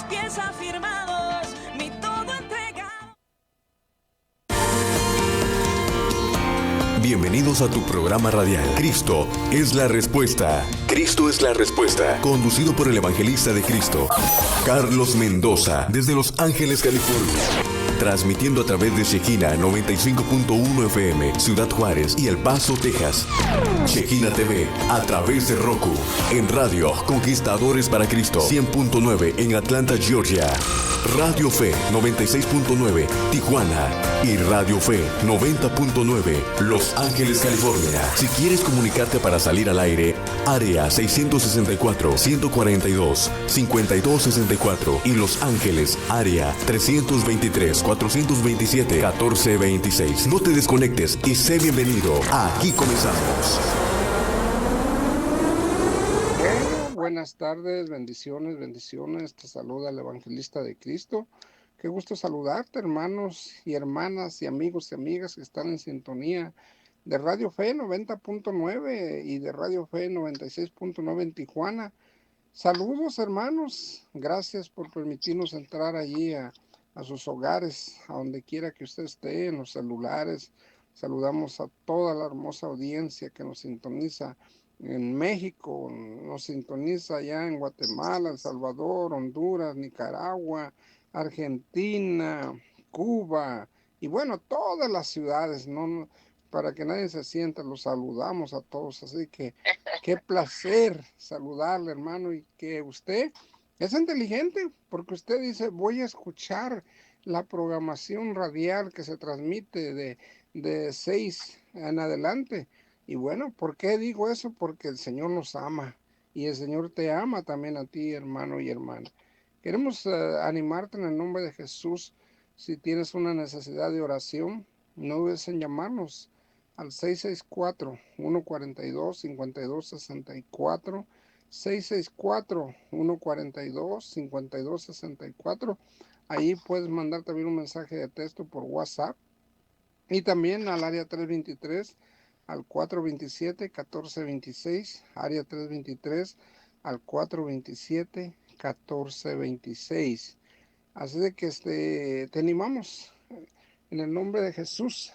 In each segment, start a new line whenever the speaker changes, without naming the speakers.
pies afirmados, mi todo entregado.
Bienvenidos a tu programa radial. Cristo es la respuesta. Cristo es la respuesta. Conducido por el evangelista de Cristo, Carlos Mendoza, desde Los Ángeles, California. Transmitiendo a través de Shekina 95.1 FM, Ciudad Juárez y El Paso, Texas. Shekina TV, a través de Roku. En radio, Conquistadores para Cristo 100.9 en Atlanta, Georgia. Radio Fe 96.9, Tijuana. Y Radio Fe 90.9, Los Ángeles, California. Si quieres comunicarte para salir al aire, área 664-142-5264 y Los Ángeles, área 323-427-1426. No te desconectes y sé bienvenido. Aquí comenzamos.
Buenas tardes, bendiciones, bendiciones. Te saluda el evangelista de Cristo. Qué gusto saludarte, hermanos y hermanas y amigos y amigas que están en sintonía de Radio Fe 90.9 y de Radio Fe 96.9 en Tijuana. Saludos, hermanos. Gracias por permitirnos entrar allí a sus hogares, a donde quiera que usted esté, en los celulares. Saludamos a toda la hermosa audiencia que nos sintoniza en México, nos sintoniza allá en Guatemala, El Salvador, Honduras, Nicaragua, Argentina, Cuba y bueno, todas las ciudades, ¿no? Para que nadie se sienta, los saludamos a todos, así que qué placer saludarle, hermano, y que usted es inteligente, porque usted dice, voy a escuchar la programación radial que se transmite de 6 en adelante. Y bueno, ¿por qué digo eso? Porque el Señor nos ama y el Señor te ama también a ti, hermano y hermana. Queremos animarte en el nombre de Jesús. Si tienes una necesidad de oración, no dudes en llamarnos al 664-142-5264, 664-142-5264. Ahí puedes mandar también un mensaje de texto por WhatsApp y también al área 323 al 427-1426, área 323 al 427-1426. Así de que te animamos en el nombre de Jesús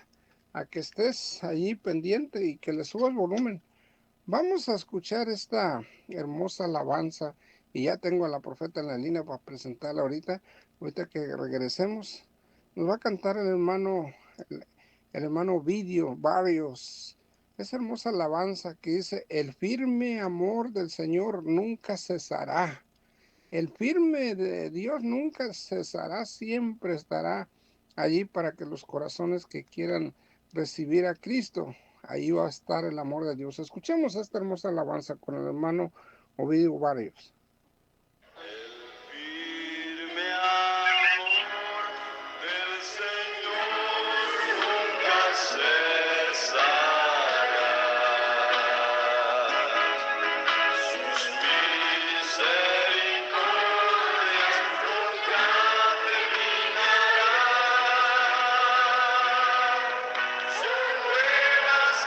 a que estés allí pendiente y que le subas volumen. Vamos a escuchar esta hermosa alabanza y ya tengo a la profeta en la línea para presentarla ahorita que regresemos. Nos va a cantar el hermano Ovidio Barrios. Esa hermosa alabanza que dice, el firme amor del Señor nunca cesará. El firme de Dios nunca cesará, siempre estará allí para que los corazones que quieran recibir a Cristo, ahí va a estar el amor de Dios. Escuchemos esta hermosa alabanza con el hermano Ovidio Barrios.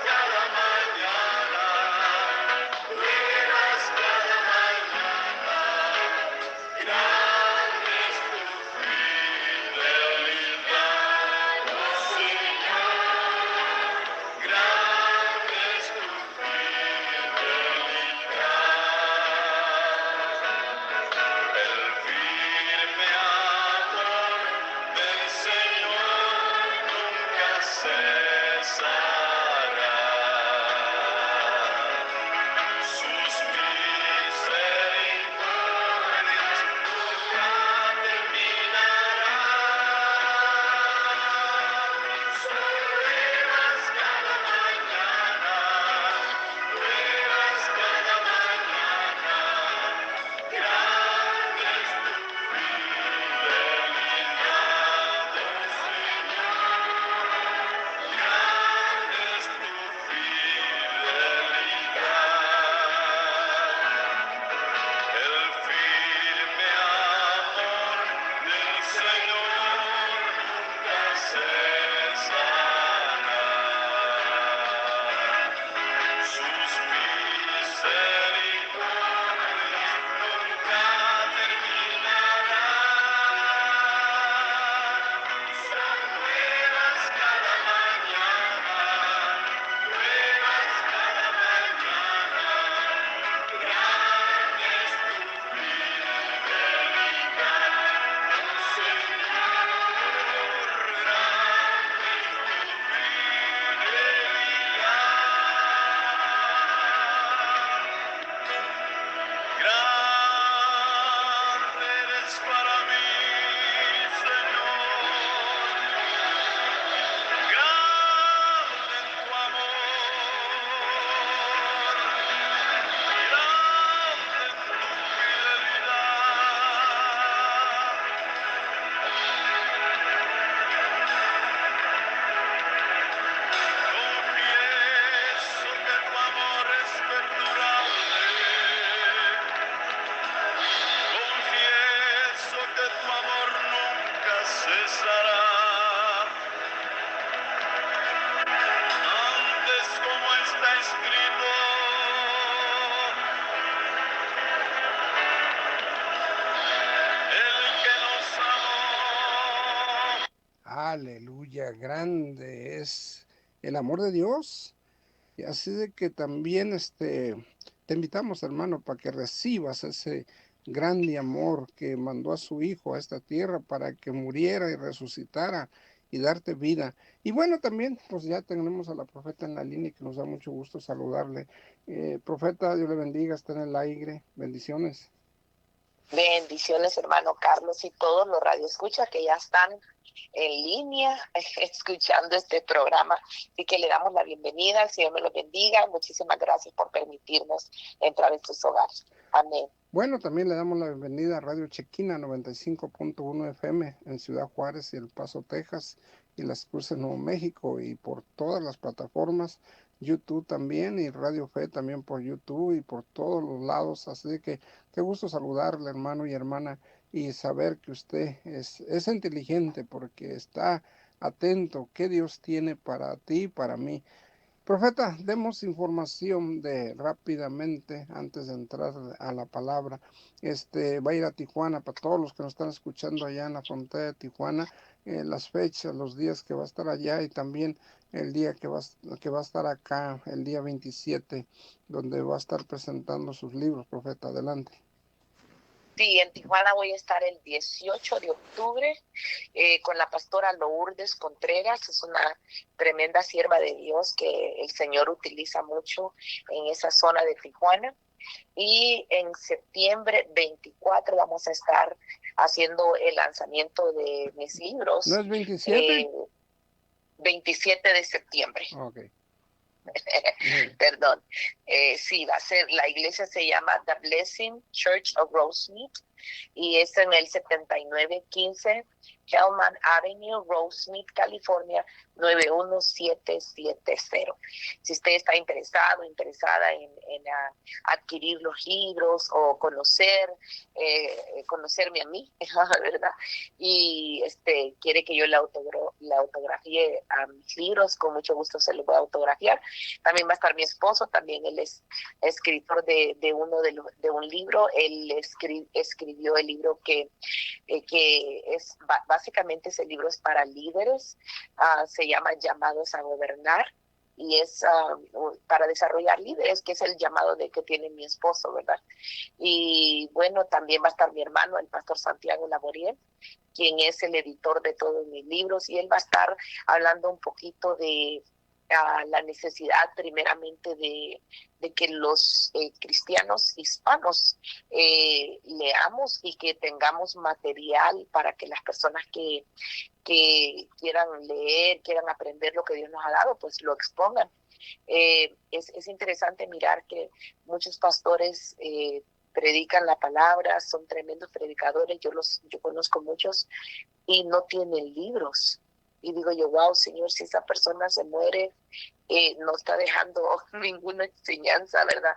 Cada mañana,
Aleluya, grande es el amor de Dios. Y así de que también te invitamos, hermano, para que recibas ese grande amor que mandó a su Hijo a esta tierra para que muriera y resucitara y darte vida. Y bueno, también, pues ya tenemos a la profeta en la línea y que nos da mucho gusto saludarle. Profeta, Dios le bendiga, está en el aire. Bendiciones.
Bendiciones, hermano Carlos, y todos los radioescuchas que ya están en línea escuchando este programa. Así que le damos la bienvenida, el Señor me lo bendiga. Muchísimas gracias por permitirnos entrar en sus hogares. Amén.
Bueno, también le damos la bienvenida a Radio Chequina 95.1 FM en Ciudad Juárez y El Paso, Texas, y Las Cruces, Nuevo México, y por todas las plataformas, YouTube también, y Radio Fe también por YouTube y por todos los lados. Así que qué gusto saludarle, hermano y hermana, y saber que usted es inteligente porque está atento qué Dios tiene para ti y para mí. Profeta, demos información de rápidamente antes de entrar a la palabra. Va a ir a Tijuana para todos los que nos están escuchando allá en la frontera de Tijuana, las fechas, los días que va a estar allá y también el día que va a estar acá, el día 27, donde va a estar presentando sus libros. Profeta, adelante.
Sí, en Tijuana voy a estar el 18 de octubre con la pastora Lourdes Contreras. Es una tremenda sierva de Dios que el Señor utiliza mucho en esa zona de Tijuana. Y en septiembre 24 vamos a estar haciendo el lanzamiento de mis libros.
¿No es 27?
27 de septiembre.
Okay.
Perdón. Sí, va a ser, la iglesia se llama The Blessing Church of Rosemead y es en el 7915 Hellman Avenue, Rosemead, California, 91770. Si usted está interesado, interesada en adquirir los libros o conocerme a mí, ¿verdad? Y quiere que yo le autografíe a mis libros, con mucho gusto se los voy a autografiar. También va a estar mi esposo, también él es escritor de un libro. Él escribió el libro que es básicamente, ese libro es para líderes, se llama Llamados a Gobernar, y es para desarrollar líderes, que es el llamado que tiene mi esposo, ¿verdad? Y bueno, también va a estar mi hermano, el pastor Santiago Laboriel, quien es el editor de todos mis libros, y él va a estar hablando un poquito de la necesidad primeramente de que los cristianos hispanos leamos y que tengamos material para que las personas que quieran leer, quieran aprender lo que Dios nos ha dado, pues lo expongan. Es interesante mirar que muchos pastores predican la palabra, son tremendos predicadores, yo conozco muchos, y no tienen libros. Y digo yo, wow, Señor, si esa persona se muere, no está dejando ninguna enseñanza, ¿verdad?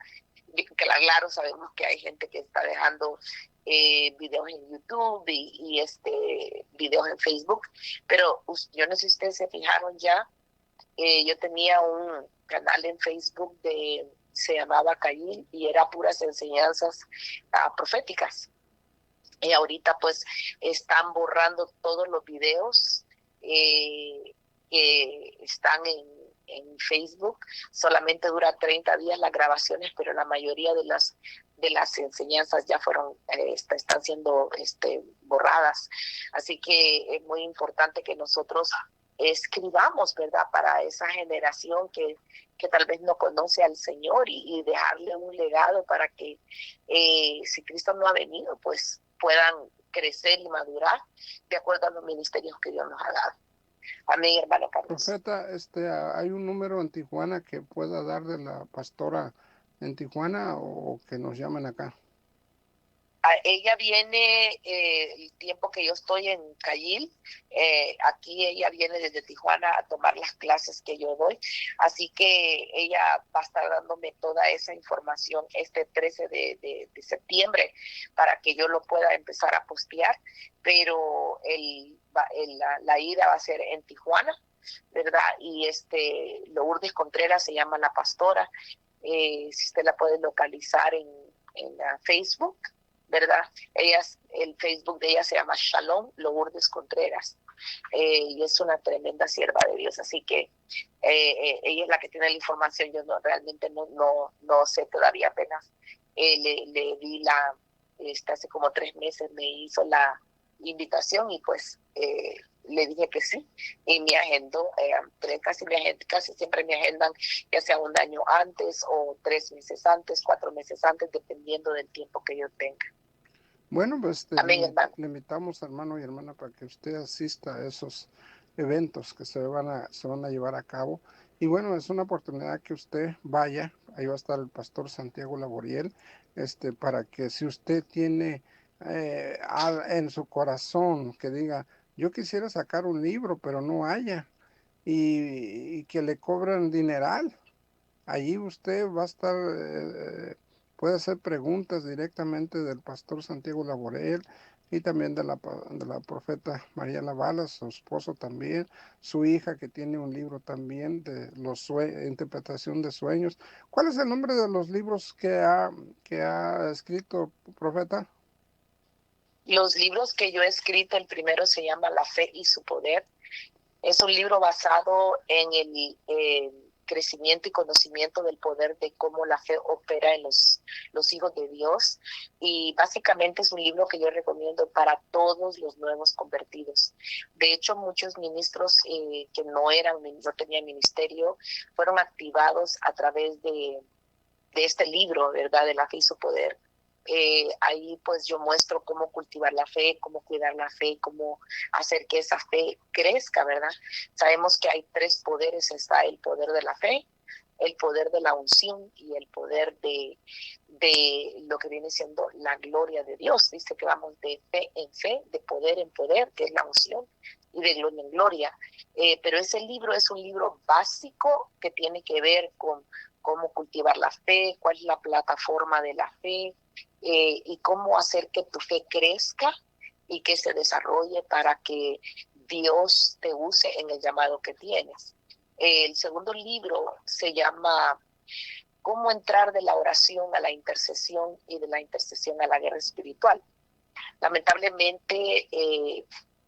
Claro, sabemos que hay gente que está dejando videos en YouTube y videos en Facebook, pero yo no sé si ustedes se fijaron ya, yo tenía un canal en Facebook se llamaba Cayil y era puras enseñanzas proféticas. Y ahorita pues están borrando todos los videos que están en Facebook. Solamente dura 30 días las grabaciones, pero la mayoría de las enseñanzas ya están siendo borradas. Así que es muy importante que nosotros escribamos, ¿verdad?, para esa generación que tal vez no conoce al Señor, y dejarle un legado para que si Cristo no ha venido, pues puedan crecer y madurar de acuerdo a los ministerios que Dios nos ha dado. Amén, hermano Carlos.
Profeta, ¿hay un número en Tijuana que pueda dar de la pastora en Tijuana o que nos llamen acá?
Ella viene el tiempo que yo estoy en Cayil, aquí ella viene desde Tijuana a tomar las clases que yo doy, así que ella va a estar dándome toda esa información 13 de septiembre para que yo lo pueda empezar a postear, pero la ida va a ser en Tijuana, ¿verdad? Y Lourdes Contreras se llama la pastora, si usted la puede localizar en Facebook, ¿verdad? El Facebook de ella se llama Shalom Lourdes Contreras. y es una tremenda sierva de Dios, así que ella es la que tiene la información. Yo realmente no sé todavía, apenas le di hace como 3 meses me hizo la invitación y pues le dije que sí, y me agendó, casi siempre me agendan, ya sea un año antes o 3 meses antes, 4 meses antes, dependiendo del tiempo que yo tenga.
Bueno, pues
Amén, hermano.
le invitamos, hermano y hermana, para que usted asista a esos eventos que se van a llevar a cabo. Y bueno, es una oportunidad que usted vaya, ahí va a estar el pastor Santiago Laboriel, para que si usted tiene en su corazón que diga, yo quisiera sacar un libro, pero no haya, y que le cobran dineral. Allí usted va a estar, puede hacer preguntas directamente del pastor Santiago Laborel y también de la profeta María Lavala, su esposo también, su hija que tiene un libro también de interpretación de sueños. ¿Cuál es el nombre de los libros que ha escrito, profeta?
Los libros que yo he escrito, el primero se llama La Fe y su Poder. Es un libro basado en el crecimiento y conocimiento del poder de cómo la fe opera en los hijos de Dios. Y básicamente es un libro que yo recomiendo para todos los nuevos convertidos. De hecho, muchos ministros que no tenían ministerio fueron activados a través de este libro, ¿verdad? De La Fe y su Poder. Ahí pues yo muestro cómo cultivar la fe, cómo cuidar la fe, cómo hacer que esa fe crezca, ¿verdad? Sabemos que hay 3 poderes: está el poder de la fe, el poder de la unción y el poder de lo que viene siendo la gloria de Dios. Dice que vamos de fe en fe, de poder en poder, que es la unción, y de gloria en gloria. Pero ese libro es un libro básico que tiene que ver con cómo cultivar la fe, cuál es la plataforma de la fe, y cómo hacer que tu fe crezca y que se desarrolle para que Dios te use en el llamado que tienes. El segundo libro se llama Cómo entrar de la oración a la intercesión y de la intercesión a la guerra espiritual. Lamentablemente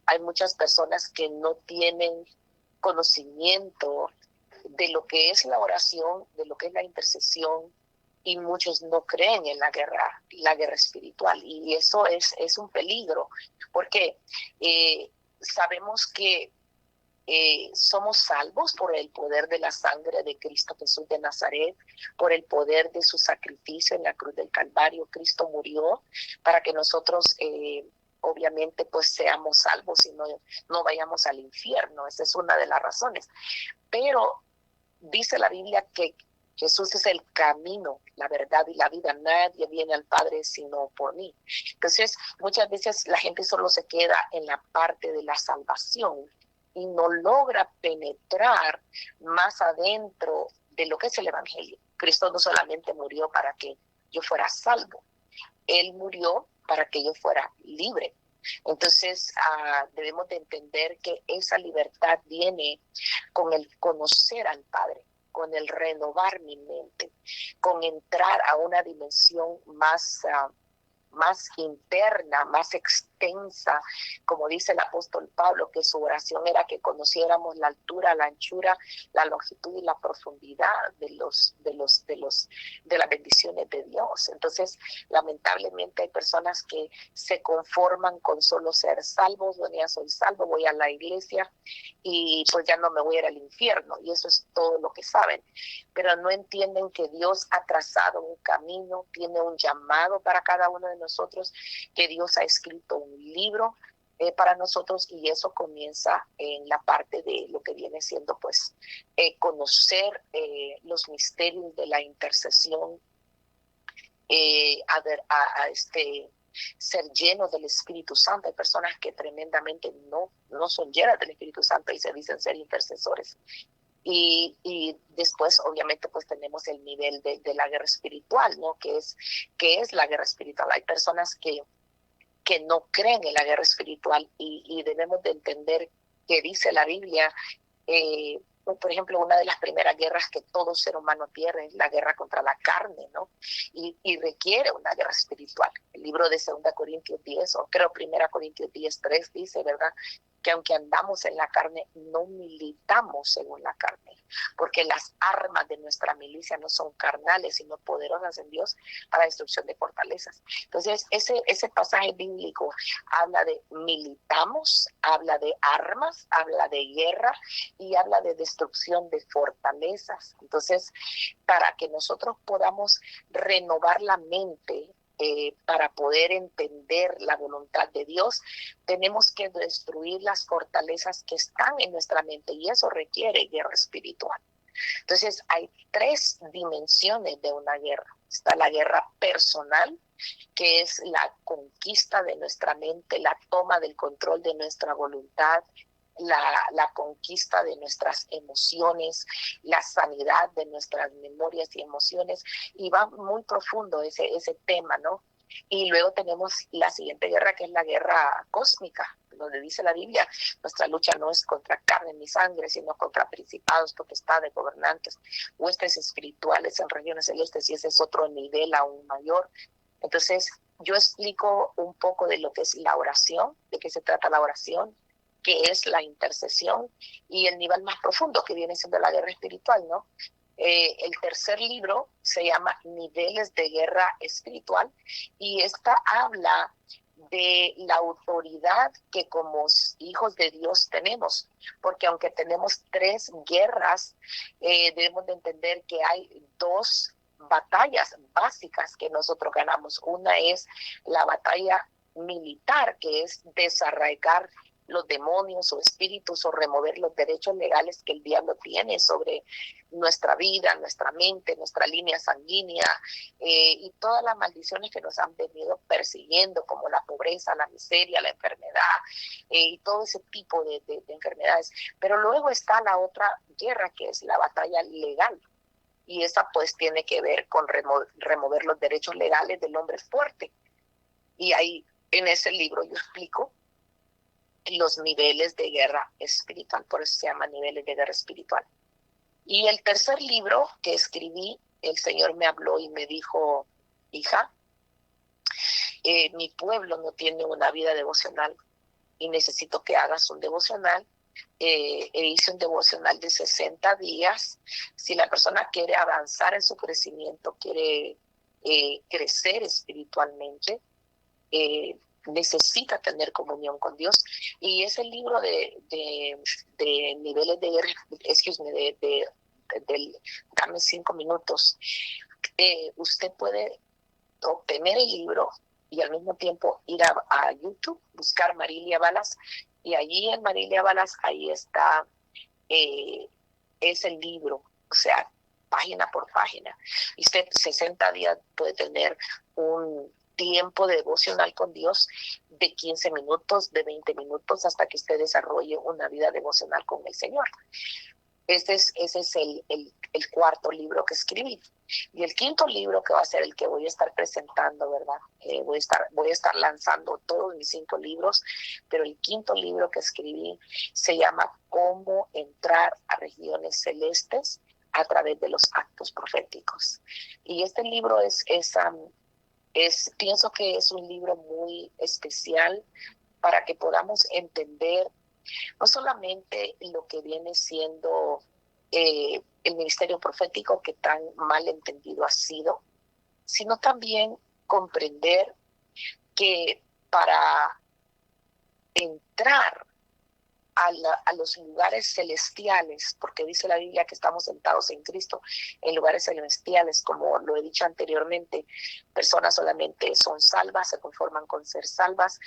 hay muchas personas que no tienen conocimiento de lo que es la oración, de lo que es la intercesión, y muchos no creen en la guerra espiritual, y eso es un peligro, porque sabemos que somos salvos por el poder de la sangre de Cristo Jesús de Nazaret, por el poder de su sacrificio en la cruz del Calvario. Cristo murió para que nosotros obviamente pues seamos salvos y no vayamos al infierno. Esa es una de las razones. Pero dice la Biblia que Jesús es el camino, la verdad y la vida. Nadie viene al Padre sino por mí. Entonces, muchas veces la gente solo se queda en la parte de la salvación y no logra penetrar más adentro de lo que es el Evangelio. Cristo no solamente murió para que yo fuera salvo, Él murió para que yo fuera libre. Entonces debemos de entender que esa libertad viene con el conocer al Padre, con el renovar mi mente, con entrar a una dimensión más interna, más extensa, como dice el apóstol Pablo, que su oración era que conociéramos la altura, la anchura, la longitud y la profundidad de las bendiciones de Dios. Entonces, lamentablemente hay personas que se conforman con solo ser salvos. Bueno, ya soy salvo, voy a la iglesia y pues ya no me voy a ir al infierno, y eso es todo lo que saben, pero no entienden que Dios ha trazado un camino, tiene un llamado para cada uno de nosotros, que Dios ha escrito un libro para nosotros, y eso comienza en la parte de lo que viene siendo pues conocer los misterios de la intercesión, ser llenos del Espíritu Santo. Hay personas que tremendamente no son llenas del Espíritu Santo y se dicen ser intercesores. Y después, obviamente, pues tenemos el nivel de la guerra espiritual, ¿no? ¿Qué es la guerra espiritual? Hay personas que no creen en la guerra espiritual, y debemos de entender que dice la Biblia, por ejemplo, una de las primeras guerras que todo ser humano pierde es la guerra contra la carne, ¿no? Y requiere una guerra espiritual. El libro de 2 Corintios 10, o creo 1 Corintios 10:3 dice, ¿verdad?, que aunque andamos en la carne, no militamos según la carne, porque las armas de nuestra milicia no son carnales, sino poderosas en Dios para destrucción de fortalezas. Entonces, ese pasaje bíblico habla de militamos, habla de armas, habla de guerra y habla de destrucción de fortalezas. Entonces, para que nosotros podamos renovar la mente, para poder entender la voluntad de Dios, tenemos que destruir las fortalezas que están en nuestra mente, y eso requiere guerra espiritual. Entonces, hay 3 dimensiones de una guerra. Está la guerra personal, que es la conquista de nuestra mente, la toma del control de nuestra voluntad, la conquista de nuestras emociones, la sanidad de nuestras memorias y emociones, y va muy profundo ese tema, ¿no? Y luego tenemos la siguiente guerra, que es la guerra cósmica, donde dice la Biblia, nuestra lucha no es contra carne ni sangre, sino contra principados, potestades, gobernantes, huestes espirituales en regiones celestes, y ese es otro nivel aún mayor. Entonces, yo explico un poco de lo que es la oración, de qué se trata la oración, qué es la intercesión, y el nivel más profundo que viene siendo la guerra espiritual, ¿no? El tercer libro se llama Niveles de Guerra Espiritual, y esta habla de la autoridad que como hijos de Dios tenemos, porque aunque tenemos 3 guerras, debemos de entender que hay 2 batallas básicas que nosotros ganamos. Una es la batalla militar, que es desarraigar los demonios o espíritus, o remover los derechos legales que el diablo tiene sobre nuestra vida, nuestra mente, nuestra línea sanguínea, y todas las maldiciones que nos han venido persiguiendo, como la pobreza, la miseria, la enfermedad, y todo ese tipo de enfermedades. Pero luego está la otra guerra, que es la batalla legal, y esa pues tiene que ver con remover los derechos legales del hombre fuerte. Y ahí en ese libro yo explico los niveles de guerra espiritual, por eso se llama Niveles de Guerra Espiritual. Y el tercer libro que escribí, el Señor me habló y me dijo: hija, mi pueblo no tiene una vida devocional y necesito que hagas un devocional. Hice un devocional de 60 días. Si la persona quiere avanzar en su crecimiento, quiere crecer espiritualmente, necesita tener comunión con Dios. Y ese libro de niveles de guerra, dame 5 minutos. Usted puede obtener el libro y al mismo tiempo ir a YouTube, buscar Marilia Balas, y allí en Marilia Balas, ahí está, es el libro, o sea, página por página. Y usted 60 días puede tener un tiempo de devocional con Dios de 15 minutos, de 20 minutos, hasta que usted desarrolle una vida devocional con el Señor. Ese es el cuarto libro que escribí. Y el quinto libro, que va a ser el que voy a estar presentando, ¿verdad? Voy a estar lanzando todos mis 5 libros, pero el quinto libro que escribí se llama Cómo entrar a regiones celestes a través de los actos proféticos. Y este libro pienso que es un libro muy especial para que podamos entender no solamente lo que viene siendo el ministerio profético, que tan mal entendido ha sido, sino también comprender que para entrar a los lugares celestiales, porque dice la Biblia que estamos sentados en Cristo en lugares celestiales, como lo he dicho anteriormente, personas solamente son salvas, se conforman con ser salvas,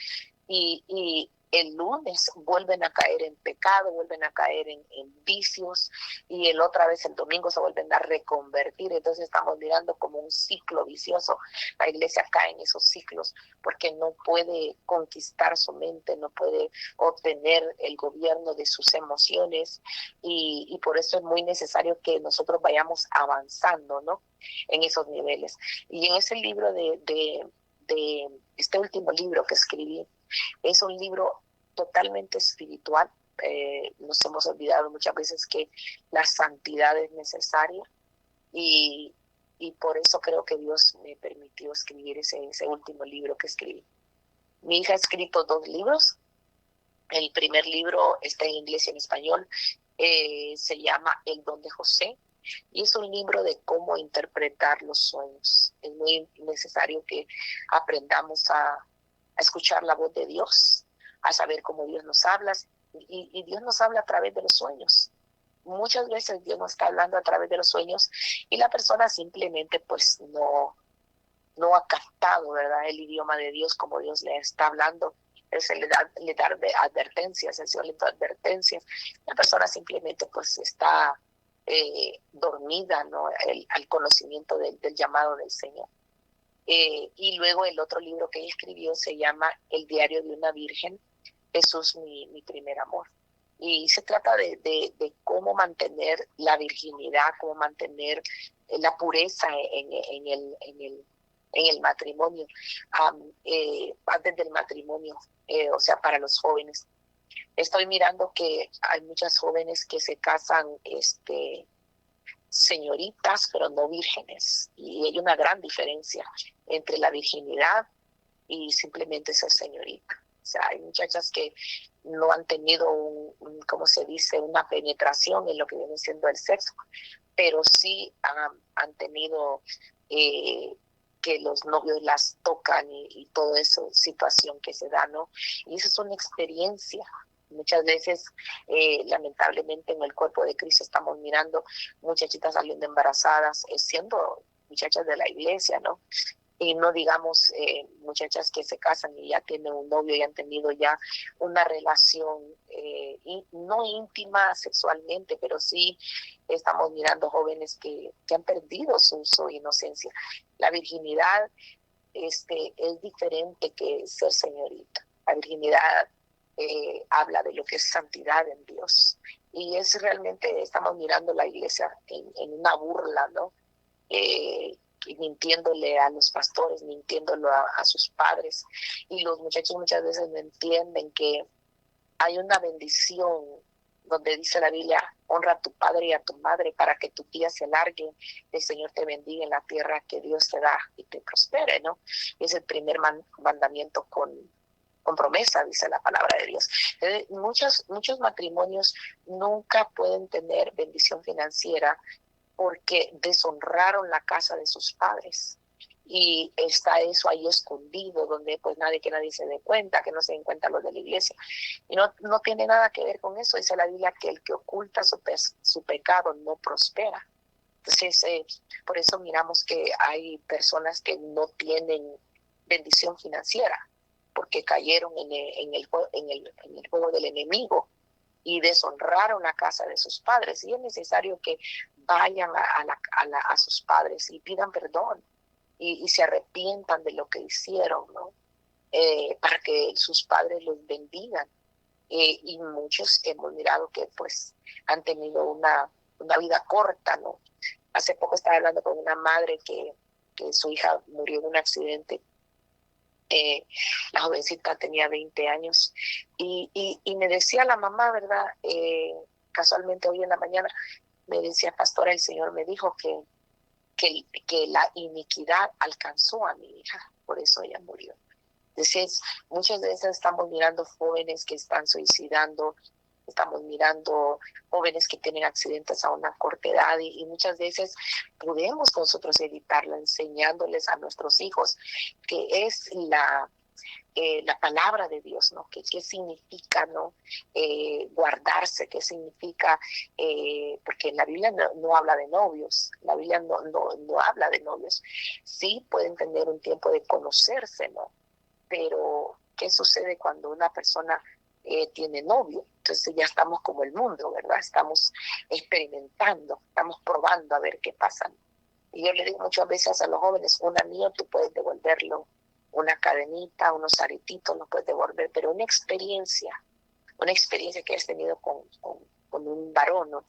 y el lunes vuelven a caer en pecado, vuelven a caer en vicios, y el otra vez el domingo se vuelven a reconvertir. Entonces estamos mirando como un ciclo vicioso. La iglesia cae en esos ciclos porque no puede conquistar su mente, no puede obtener el gobierno de sus emociones, y por eso es muy necesario que nosotros vayamos avanzando, ¿no?, en esos niveles. Y en ese libro de este último libro que escribí, es un libro totalmente espiritual. Nos hemos olvidado muchas veces que la santidad es necesaria, y por eso creo que Dios me permitió escribir ese último libro que escribí. Mi hija ha escrito 2 libros, El primer libro está en inglés y en español. Se llama El Don de José. Y es un libro de cómo interpretar los sueños. Es muy necesario que aprendamos a escuchar la voz de Dios, a saber cómo Dios nos habla. Y Dios nos habla a través de los sueños. Muchas veces Dios nos está hablando a través de los sueños y la persona simplemente pues no ha captado, ¿verdad?, el idioma de Dios como Dios le está hablando. Él se le da advertencias, el Señor le da advertencias. La persona simplemente pues está dormida, ¿no?, al conocimiento del llamado del Señor. Y luego el otro libro que ella escribió se llama El diario de una virgen, Jesús mi primer amor. Y se trata de cómo mantener la virginidad, cómo mantener la pureza en el matrimonio, antes del matrimonio, o sea, para los jóvenes. Estoy mirando que hay muchas jóvenes que se casan, señoritas, pero no vírgenes. Y hay una gran diferencia entre la virginidad y simplemente ser señorita. O sea, hay muchachas que no han tenido, ¿cómo se dice?, una penetración en lo que viene siendo el sexo, pero sí han tenido que los novios las tocan y toda esa situación que se da, ¿no? Y esa es una experiencia. Muchas veces, lamentablemente, en el cuerpo de Cristo estamos mirando muchachitas saliendo embarazadas, siendo muchachas de la iglesia, ¿no? Y no digamos muchachas que se casan y ya tienen un novio y han tenido ya una relación no íntima sexualmente, pero sí estamos mirando jóvenes que han perdido su inocencia. La virginidad es diferente que ser señorita. La virginidad habla de lo que es santidad en Dios. Y es realmente, estamos mirando la iglesia en una burla, ¿no? Mintiéndole a los pastores, mintiéndolo a sus padres. Y los muchachos muchas veces no entienden que hay una bendición donde dice la Biblia: honra a tu padre y a tu madre para que tu día se alargue, el Señor te bendiga en la tierra que Dios te da y te prospere, ¿no? Es el primer mandamiento con promesa, dice la palabra de Dios. Muchos matrimonios nunca pueden tener bendición financiera porque deshonraron la casa de sus padres. Y está eso ahí escondido, donde pues que nadie se dé cuenta, que no se den cuenta los de la iglesia. Y no tiene nada que ver con eso. Dice la Biblia que el que oculta su pecado no prospera. Entonces, por eso miramos que hay personas que no tienen bendición financiera, porque cayeron en el juego del enemigo y deshonraron la casa de sus padres. Y es necesario que vayan a sus padres y pidan perdón y se arrepientan de lo que hicieron, ¿no? Para que sus padres los bendigan. Y muchos hemos mirado que pues han tenido una vida corta, ¿no? Hace poco estaba hablando con una madre que su hija murió en un accidente. La jovencita tenía 20 años y me decía la mamá, ¿verdad? Casualmente hoy en la mañana me decía: pastora, el Señor me dijo que la iniquidad alcanzó a mi hija, por eso ella murió. Entonces, muchas veces estamos mirando jóvenes que están suicidando, estamos mirando jóvenes que tienen accidentes a una corta edad y muchas veces podemos nosotros evitarlo enseñándoles a nuestros hijos que es la palabra de Dios, ¿no? ¿Qué significa, ¿no? Guardarse, qué significa, porque la Biblia no habla de novios, la Biblia no habla de novios. Sí pueden tener un tiempo de conocerse, ¿no? Pero, ¿qué sucede cuando una persona tiene novio? Entonces ya estamos como el mundo, ¿verdad? Estamos experimentando, estamos probando a ver qué pasa. Y yo le digo muchas veces a los jóvenes: un anillo tú puedes devolverlo, una cadenita, unos aretitos no puedes devolver, pero una experiencia que has tenido con un varón, ¿no?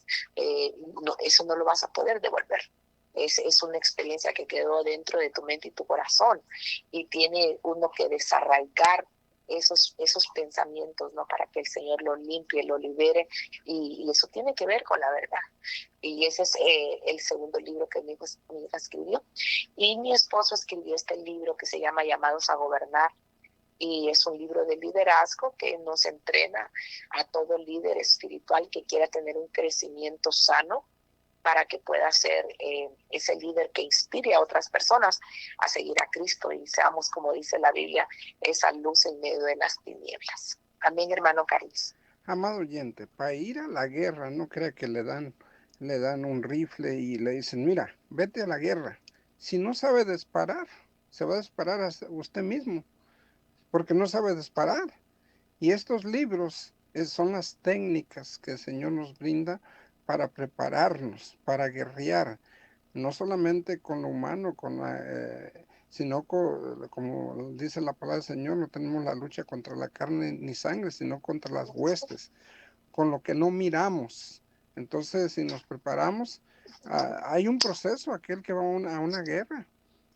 Eso no lo vas a poder devolver. Es una experiencia que quedó dentro de tu mente y tu corazón, y tiene uno que desarraigar esos pensamientos, ¿no? Para que el Señor lo limpie, lo libere, y eso tiene que ver con la verdad. Y ese es el segundo libro que mi hija escribió. Y mi esposo escribió este libro que se llama Llamados a Gobernar. y es un libro de liderazgo que nos entrena a todo líder espiritual que quiera tener un crecimiento sano para que pueda ser ese líder que inspire a otras personas a seguir a Cristo y seamos, como dice la Biblia, esa luz en medio de las tinieblas. Amén, hermano Carlos.
Amado oyente, para ir a la guerra, no crea que le dan un rifle y le dicen, mira, vete a la guerra. Si no sabe disparar, se va a disparar a usted mismo, porque no sabe disparar. Y estos libros son las técnicas que el Señor nos brinda para prepararnos, para guerrear, no solamente con lo humano, sino como dice la palabra del Señor, no tenemos la lucha contra la carne ni sangre, sino contra las huestes, con lo que no miramos. Entonces, si nos preparamos, hay un proceso, aquel que va a una guerra.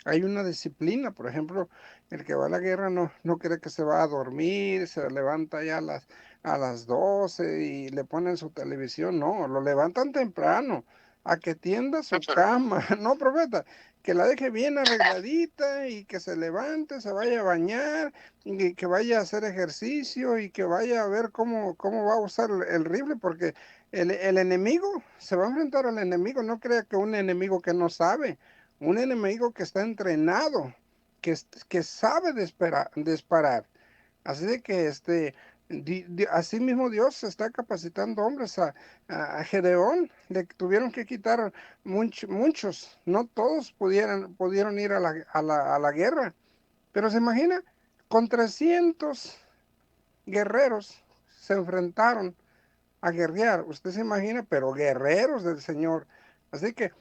Hay una disciplina, por ejemplo, el que va a la guerra no cree que se va a dormir, se levanta ya a las 12 y le ponen su televisión, no, lo levantan temprano, a que tienda su cama, no, profeta, que la deje bien arregladita y que se levante, se vaya a bañar, y que vaya a hacer ejercicio y que vaya a ver cómo va a usar el rifle, porque el enemigo se va a enfrentar al enemigo, no crea que un enemigo que no sabe. Un enemigo que está entrenado, que sabe disparar. Así de que así mismo Dios está capacitando hombres. A Gedeón le tuvieron que quitar muchos, no todos pudieron ir a la guerra. Pero se imagina, con 300 guerreros se enfrentaron a guerrear. Usted se imagina, pero guerreros del Señor. Así que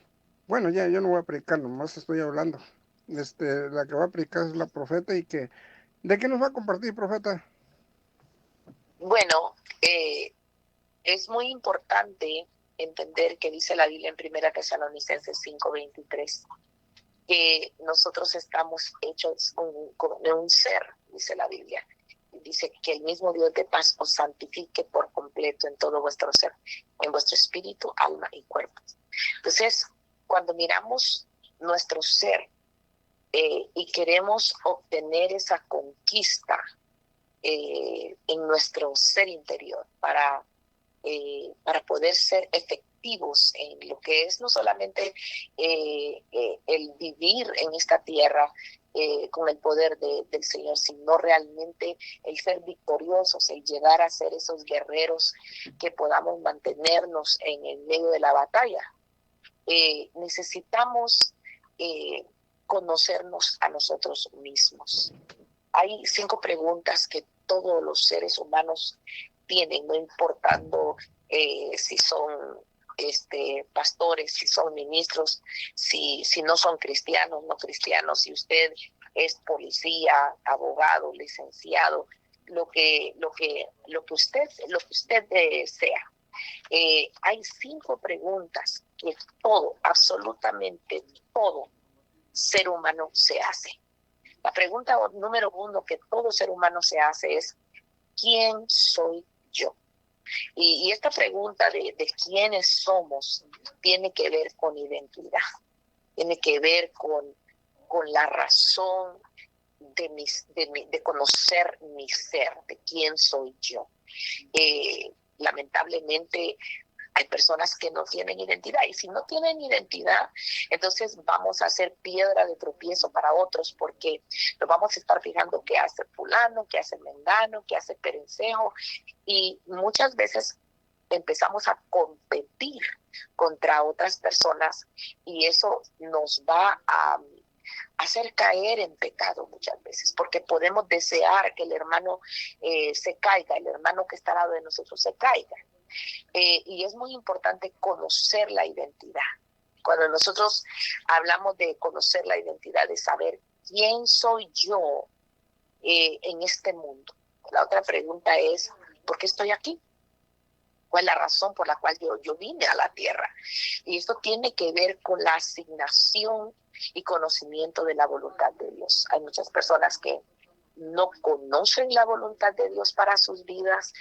bueno, ya yo no voy a predicar, nomás estoy hablando. La que va a predicar es la profeta ¿de qué nos va a compartir, profeta?
Bueno, es muy importante entender que dice la Biblia en 1 Tesalonicenses 5:23, que nosotros estamos hechos de un ser, dice la Biblia. Dice que el mismo Dios de paz os santifique por completo en todo vuestro ser, en vuestro espíritu, alma y cuerpo. Entonces, cuando miramos nuestro ser y queremos obtener esa conquista en nuestro ser interior para poder ser efectivos en lo que es no solamente el vivir en esta tierra con el poder del Señor, sino realmente el ser victoriosos, el llegar a ser esos guerreros que podamos mantenernos en el medio de la batalla. Necesitamos conocernos a nosotros mismos. Hay 5 preguntas que todos los seres humanos tienen, no importando si son pastores, si son ministros, si no son cristianos, no cristianos, si usted es policía, abogado, licenciado, lo que usted sea. Hay 5 preguntas que absolutamente todo ser humano se hace. La pregunta número 1 que todo ser humano se hace es: ¿quién soy yo? Y esta pregunta de quiénes somos tiene que ver con identidad, tiene que ver con la razón de conocer mi ser, de quién soy yo. Lamentablemente hay personas que no tienen identidad, y si no tienen identidad, entonces vamos a ser piedra de tropiezo para otros, porque nos vamos a estar fijando qué hace fulano, qué hace mengano, qué hace perencejo, y muchas veces empezamos a competir contra otras personas, y eso nos va a hacer caer en pecado muchas veces, porque podemos desear que el hermano se caiga, el hermano que está al lado de nosotros se caiga. Y es muy importante conocer la identidad. Cuando nosotros hablamos de conocer la identidad, de saber quién soy yo en este mundo. La otra pregunta es: ¿por qué estoy aquí? ¿Cuál es la razón por la cual yo vine a la tierra? Y esto tiene que ver con la asignación y conocimiento de la voluntad de Dios. Hay muchas personas que no conocen la voluntad de Dios para sus vidas,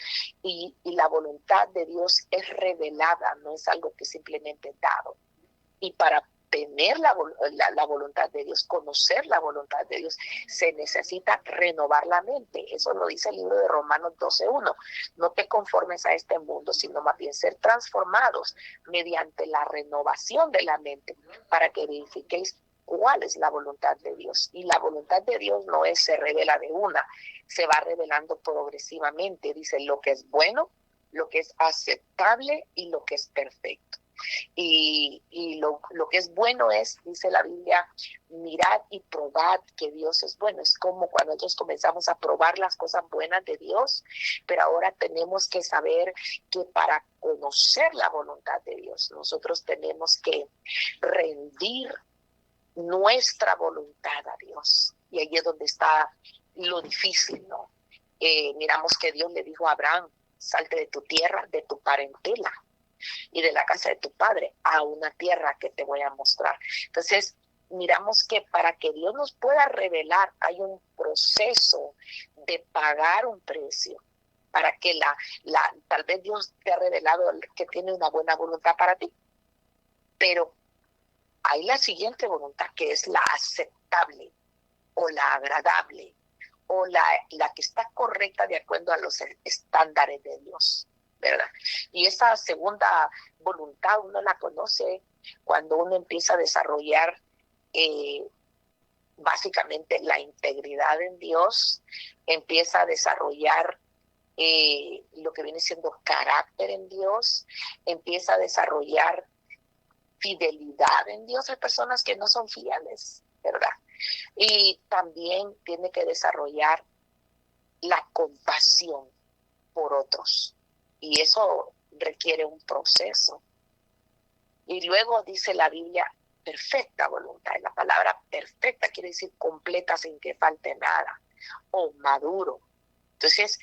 y la voluntad de Dios es revelada, no es algo que simplemente es dado. Y para tener la voluntad de Dios, conocer la voluntad de Dios, se necesita renovar la mente. Eso lo dice el libro de Romanos 12:1. No te conformes a este mundo, sino más bien ser transformados mediante la renovación de la mente para que verifiquéis cuál es la voluntad de Dios. Y la voluntad de Dios no se revela de una, se va revelando progresivamente. Dice lo que es bueno, lo que es aceptable y lo que es perfecto. Y lo que es bueno es, dice la Biblia, mirad y probad que Dios es bueno. Es como cuando nosotros comenzamos a probar las cosas buenas de Dios, pero ahora tenemos que saber que para conocer la voluntad de Dios, nosotros tenemos que rendir nuestra voluntad a Dios. Y ahí es donde está lo difícil, ¿no? Miramos que Dios le dijo a Abraham, salte de tu tierra, de tu parentela y de la casa de tu padre a una tierra que te voy a mostrar. Entonces, miramos que para que Dios nos pueda revelar hay un proceso de pagar un precio para que tal vez Dios te ha revelado que tiene una buena voluntad para ti, pero hay la siguiente voluntad que es la aceptable o la agradable o la que está correcta de acuerdo a los estándares de Dios, ¿verdad? Y esa segunda voluntad uno la conoce cuando uno empieza a desarrollar básicamente la integridad en Dios, empieza a desarrollar lo que viene siendo carácter en Dios, empieza a desarrollar fidelidad en Dios. Hay personas que no son fieles, ¿verdad? Y también tiene que desarrollar la compasión por otros. Y eso requiere un proceso. Y luego dice la Biblia, perfecta voluntad. La palabra perfecta quiere decir completa sin que falte nada. O maduro. Entonces,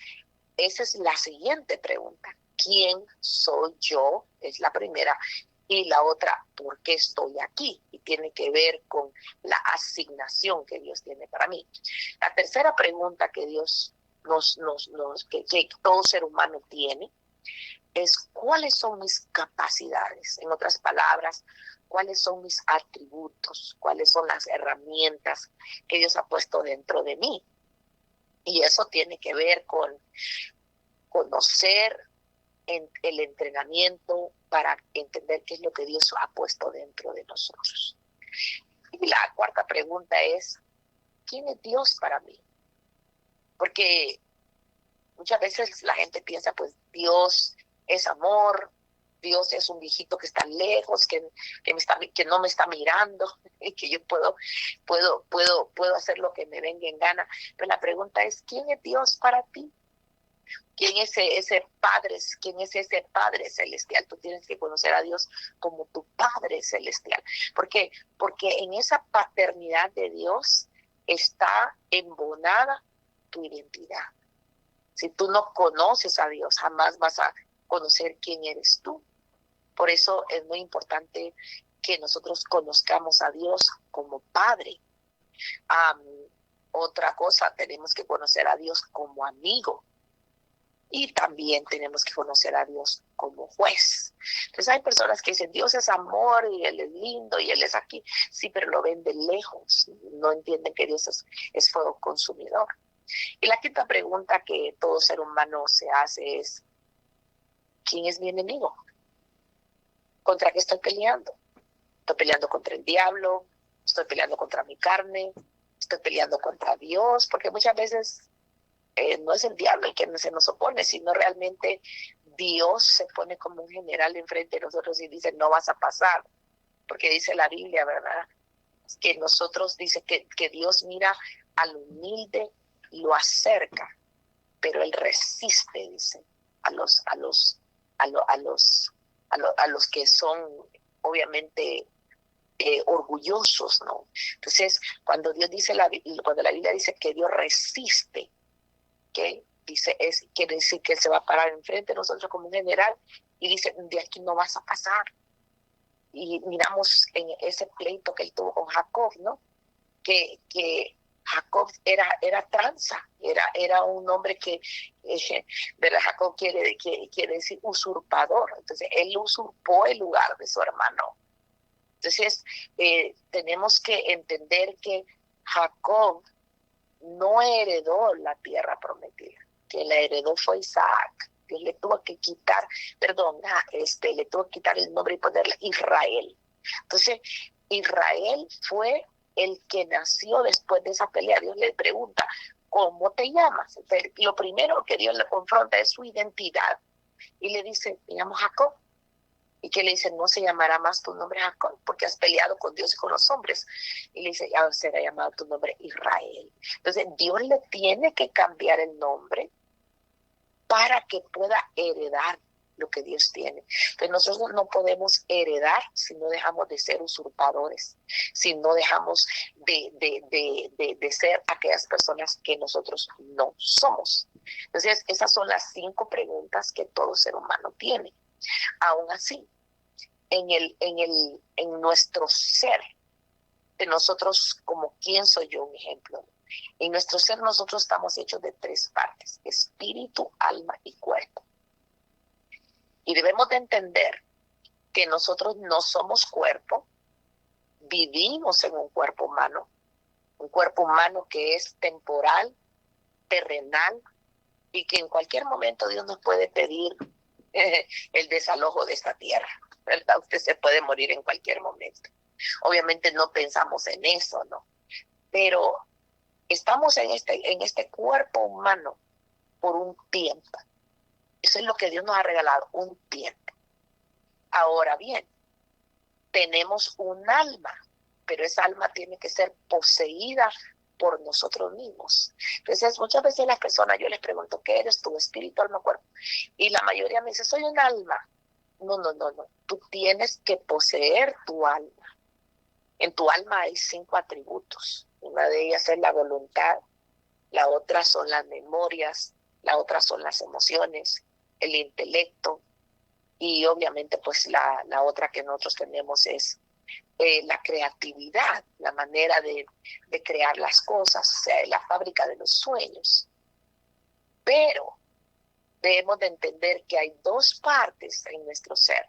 esa es la siguiente pregunta. ¿Quién soy yo? Es la primera. Y la otra, ¿por qué estoy aquí? Y tiene que ver con la asignación que Dios tiene para mí. La tercera pregunta que Dios que todo ser humano tiene es ¿cuáles son mis capacidades? En otras palabras, ¿cuáles son mis atributos? ¿Cuáles son las herramientas que Dios ha puesto dentro de mí? Y eso tiene que ver con conocer el entrenamiento para entender qué es lo que Dios ha puesto dentro de nosotros. Y la cuarta pregunta es, ¿quién es Dios para mí? Porque muchas veces la gente piensa, pues Dios es amor, Dios es un viejito que está lejos, que no me está mirando, y que yo puedo hacer lo que me venga en gana. Pero la pregunta es, ¿quién es Dios para ti? ¿Quién es ese Padre? ¿Quién es ese Padre celestial? Tú tienes que conocer a Dios como tu Padre celestial. ¿Por qué? Porque en esa paternidad de Dios está embonada tu identidad. Si tú no conoces a Dios, jamás vas a conocer quién eres tú. Por eso es muy importante que nosotros conozcamos a Dios como Padre. Otra cosa, tenemos que conocer a Dios como amigo. Y también tenemos que conocer a Dios como juez. Entonces hay personas que dicen, Dios es amor y Él es lindo y Él es aquí. Sí, pero lo ven de lejos. No entienden que Dios es fuego consumidor. Y la quinta pregunta que todo ser humano se hace es, ¿quién es mi enemigo? ¿Contra qué estoy peleando? Estoy peleando contra el diablo, estoy peleando contra mi carne, estoy peleando contra Dios, porque muchas veces no es el diablo el que se nos opone, sino realmente Dios se pone como un general enfrente de nosotros y dice, no vas a pasar, porque dice la Biblia, ¿verdad? Que nosotros, dice que Dios mira al humilde y lo acerca, pero Él resiste, dice, a los que son obviamente orgullosos, ¿no? Entonces, cuando cuando la Biblia dice que Dios resiste, que dice, quiere decir que Él se va a parar enfrente de nosotros como un general y dice, de aquí no vas a pasar. Y miramos en ese pleito que Él tuvo con Jacob, ¿no? Que Jacob era tranza, era un hombre que, ¿verdad? Jacob quiere decir usurpador. Entonces, él usurpó el lugar de su hermano. Entonces, tenemos que entender que Jacob no heredó la tierra prometida, que la heredó fue Isaac. Dios le tuvo que quitar, le tuvo que quitar el nombre y ponerle Israel. Entonces, Israel fue el que nació después de esa pelea. Dios le pregunta, ¿cómo te llamas? Entonces, lo primero que Dios le confronta es su identidad. Y le dice, me llamo Jacob. Y que le dice, no se llamará más tu nombre Jacob, porque has peleado con Dios y con los hombres. Y le dice, ya será llamado tu nombre Israel. Entonces, Dios le tiene que cambiar el nombre para que pueda heredar lo que Dios tiene. Entonces, nosotros no podemos heredar si no dejamos de ser usurpadores, si no dejamos de ser aquellas personas que nosotros no somos. Entonces, esas son las 5 preguntas que todo ser humano tiene. Aún así, en nuestro ser, de nosotros, como quién soy yo, un ejemplo. En nuestro ser nosotros estamos hechos de 3 partes, espíritu, alma y cuerpo. Y debemos de entender que nosotros no somos cuerpo, vivimos en un cuerpo humano que es temporal, terrenal, y que en cualquier momento Dios nos puede pedir el desalojo de esta tierra, ¿verdad? Usted se puede morir en cualquier momento. Obviamente no pensamos en eso, ¿no? Pero estamos en este cuerpo humano por un tiempo. Eso es lo que Dios nos ha regalado, un tiempo. Ahora bien, tenemos un alma, pero esa alma tiene que ser poseída por nosotros mismos. Entonces, muchas veces las personas, yo les pregunto, ¿qué eres tú, espíritu, alma, cuerpo? Y la mayoría me dice, soy un alma. No. Tú tienes que poseer tu alma. En tu alma hay 5 atributos. Una de ellas es la voluntad, la otra son las memorias, la otra son las emociones, el intelecto, y obviamente pues la otra que nosotros tenemos es la creatividad, la manera de crear las cosas, o sea, la fábrica de los sueños. Pero debemos de entender que hay 2 partes en nuestro ser.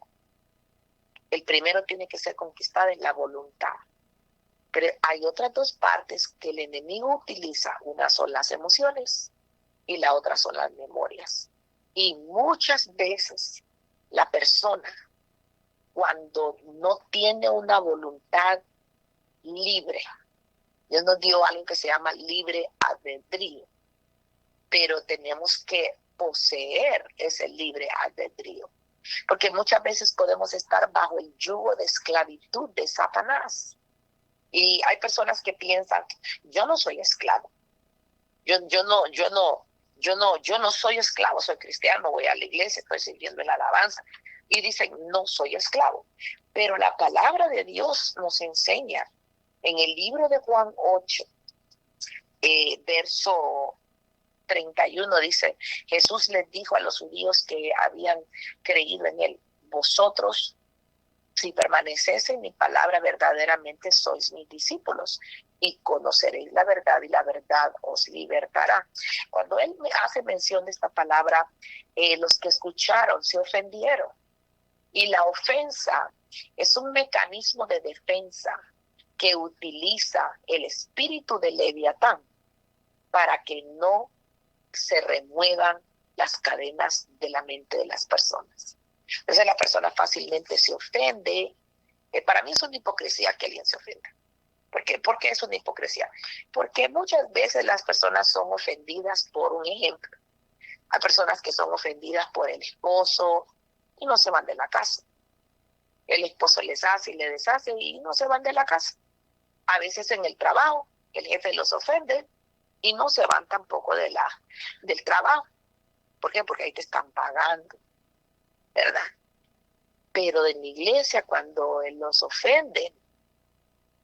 El primero tiene que ser conquistada, es la voluntad. Pero hay otras 2 partes que el enemigo utiliza. Una son las emociones y la otra son las memorias. Y muchas veces la persona, cuando no tiene una voluntad libre, Dios nos dio algo que se llama libre albedrío, pero tenemos que poseer ese libre albedrío, porque muchas veces podemos estar bajo el yugo de esclavitud de Satanás. Y hay personas que piensan, yo no soy esclavo, yo no soy esclavo, soy cristiano, voy a la iglesia, estoy sirviendo en la alabanza. Y dicen, no soy esclavo. Pero la palabra de Dios nos enseña en el libro de Juan 8, verso 31, dice, Jesús les dijo a los judíos que habían creído en él, vosotros, si permanecéis en mi palabra, verdaderamente sois mis discípulos y conoceréis la verdad y la verdad os libertará. Cuando él me hace mención de esta palabra, los que escucharon se ofendieron. Y la ofensa es un mecanismo de defensa que utiliza el espíritu de Leviatán para que no se remuevan las cadenas de la mente de las personas. Entonces la persona fácilmente se ofende. Para mí es una hipocresía que alguien se ofenda. ¿Por qué es una hipocresía? Porque muchas veces las personas son ofendidas por un ejemplo. Hay personas que son ofendidas por el esposo y no se van de la casa. El esposo les hace y le deshace y no se van de la casa. A veces en el trabajo el jefe los ofende y no se van tampoco del trabajo. ¿Por qué? Porque ahí te están pagando, ¿verdad? Pero en la iglesia, cuando los ofenden,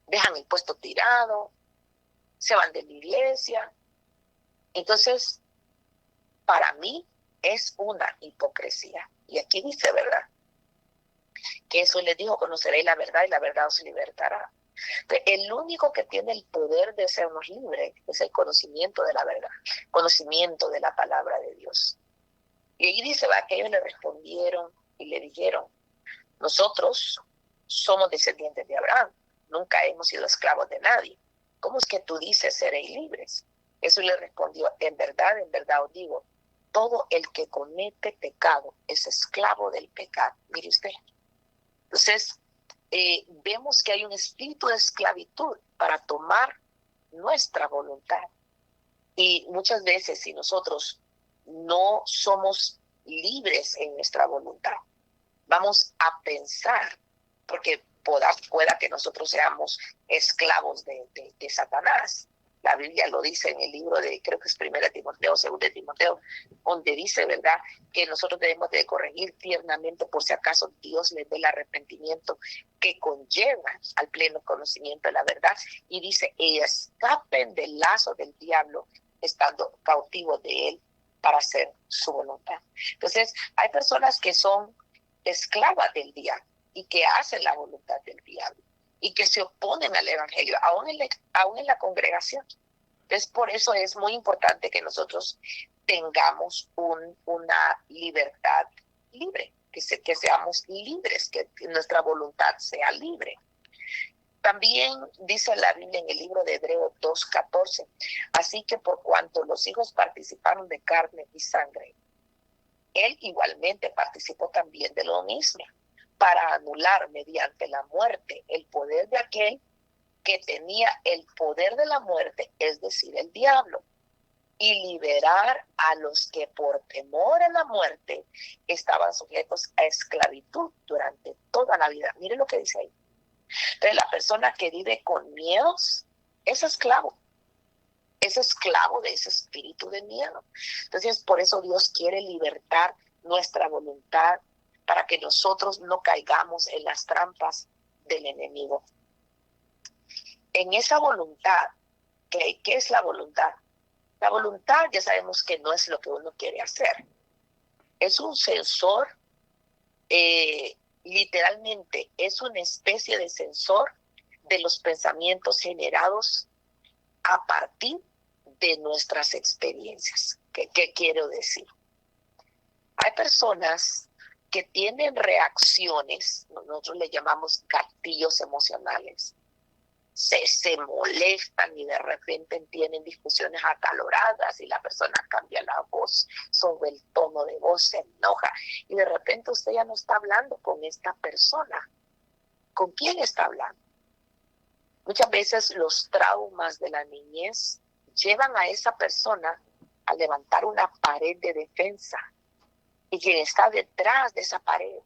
dejan el puesto tirado, se van de la iglesia. Entonces, para mí es una hipocresía. Y aquí dice, ¿verdad? Que eso les dijo, conoceréis la verdad y la verdad os libertará. Entonces, el único que tiene el poder de sernos libres es el conocimiento de la verdad, conocimiento de la palabra de Dios. Y ahí dice, va, que ellos le respondieron y le dijeron, nosotros somos descendientes de Abraham, nunca hemos sido esclavos de nadie. ¿Cómo es que tú dices seréis libres? Jesús le respondió, en verdad os digo, todo el que comete pecado es esclavo del pecado. Mire usted. Entonces, vemos que hay un espíritu de esclavitud para tomar nuestra voluntad. Y muchas veces, si nosotros no somos libres en nuestra voluntad, vamos a pensar, porque pueda que nosotros seamos esclavos de Satanás. La Biblia lo dice en el libro de, creo que es 1 Timoteo, 2 Timoteo, donde dice, ¿verdad?, que nosotros debemos de corregir tiernamente por si acaso Dios les dé el arrepentimiento que conlleva al pleno conocimiento de la verdad. Y dice, escapen del lazo del diablo, estando cautivos de él para hacer su voluntad. Entonces, hay personas que son esclavas del diablo y que hacen la voluntad del diablo y que se oponen al evangelio, aún en la congregación. Entonces, por eso es muy importante que nosotros tengamos una libertad libre, que seamos libres, que nuestra voluntad sea libre. También dice la Biblia en el libro de Hebreos 2:14, así que por cuanto los hijos participaron de carne y sangre, él igualmente participó también de lo mismo, para anular mediante la muerte el poder de aquel que tenía el poder de la muerte, es decir, el diablo, y liberar a los que por temor a la muerte estaban sujetos a esclavitud durante toda la vida. Mire lo que dice ahí. Entonces, la persona que vive con miedos es esclavo de ese espíritu de miedo. Entonces, por eso Dios quiere libertar nuestra voluntad para que nosotros no caigamos en las trampas del enemigo. En esa voluntad, ¿qué es la voluntad? La voluntad ya sabemos que no es lo que uno quiere hacer. Es un sensor, literalmente, es una especie de sensor de los pensamientos generados a partir de nuestras experiencias. ¿Qué quiero decir? Hay personas que tienen reacciones, nosotros le llamamos gatillos emocionales. Se molestan y de repente tienen discusiones acaloradas y la persona cambia la voz, sube el tono de voz, se enoja y de repente usted ya no está hablando con esta persona. ¿Con quién está hablando? Muchas veces los traumas de la niñez llevan a esa persona a levantar una pared de defensa. Y quien está detrás de esa pared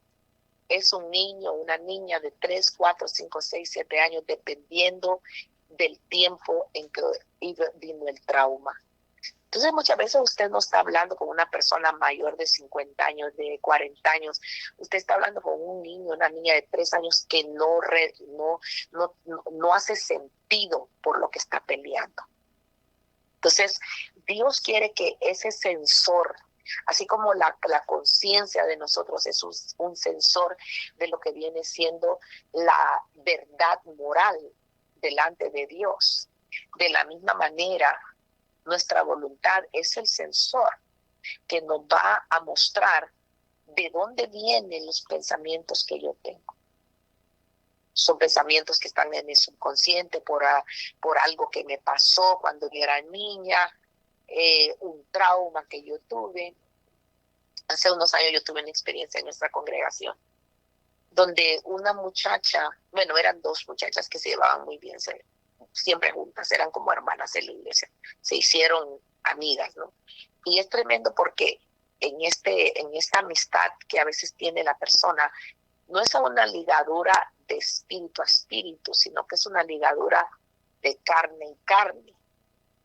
es un niño, una niña de 3, 4, 5, 6, 7 años, dependiendo del tiempo en que vino el trauma. Entonces, muchas veces usted no está hablando con una persona mayor de 50 años, de 40 años. Usted está hablando con un niño, una niña de 3 años que no hace sentido por lo que está peleando. Entonces, Dios quiere que ese sensor, así como la conciencia de nosotros es un sensor de lo que viene siendo la verdad moral delante de Dios, de la misma manera, nuestra voluntad es el sensor que nos va a mostrar de dónde vienen los pensamientos que yo tengo. Son pensamientos que están en mi subconsciente por algo que me pasó cuando yo era niña, un trauma que yo tuve. Hace unos años yo tuve una experiencia en nuestra congregación donde una muchacha, bueno, eran 2 muchachas que se llevaban muy bien, siempre juntas, eran como hermanas en la iglesia, se hicieron amigas, ¿no? Y es tremendo porque en esta amistad que a veces tiene la persona, no es una ligadura de espíritu a espíritu, sino que es una ligadura de carne y carne.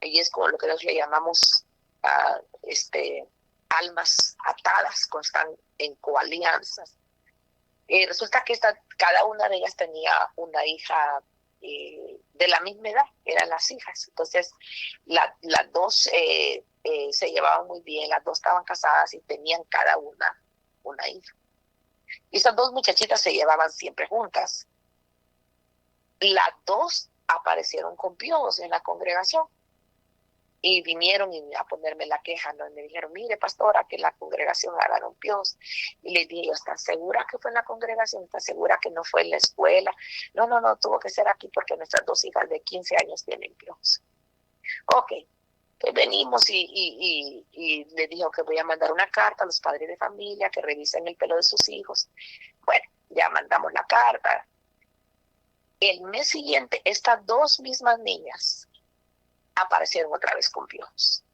Y es como lo que nosotros le llamamos almas atadas, están en coalianzas. Resulta que cada una de ellas tenía una hija de la misma edad, eran las hijas. Entonces, las 2 se llevaban muy bien, las 2 estaban casadas y tenían cada una hija. Y esas 2 muchachitas se llevaban siempre juntas. Las 2 aparecieron con piojos en la congregación. Y vinieron a ponerme la queja, ¿no? Y me dijeron, mire, pastora, que la congregación agarraron piojos. Y le dije, ¿estás segura que fue en la congregación? ¿Estás segura que no fue en la escuela? No, no, no, tuvo que ser aquí porque nuestras 2 hijas de 15 años tienen piojos. Ok, pues venimos y le dijo que voy a mandar una carta a los padres de familia que revisen el pelo de sus hijos. Bueno, ya mandamos la carta. El mes siguiente, estas 2 mismas niñas aparecieron otra vez con piojos.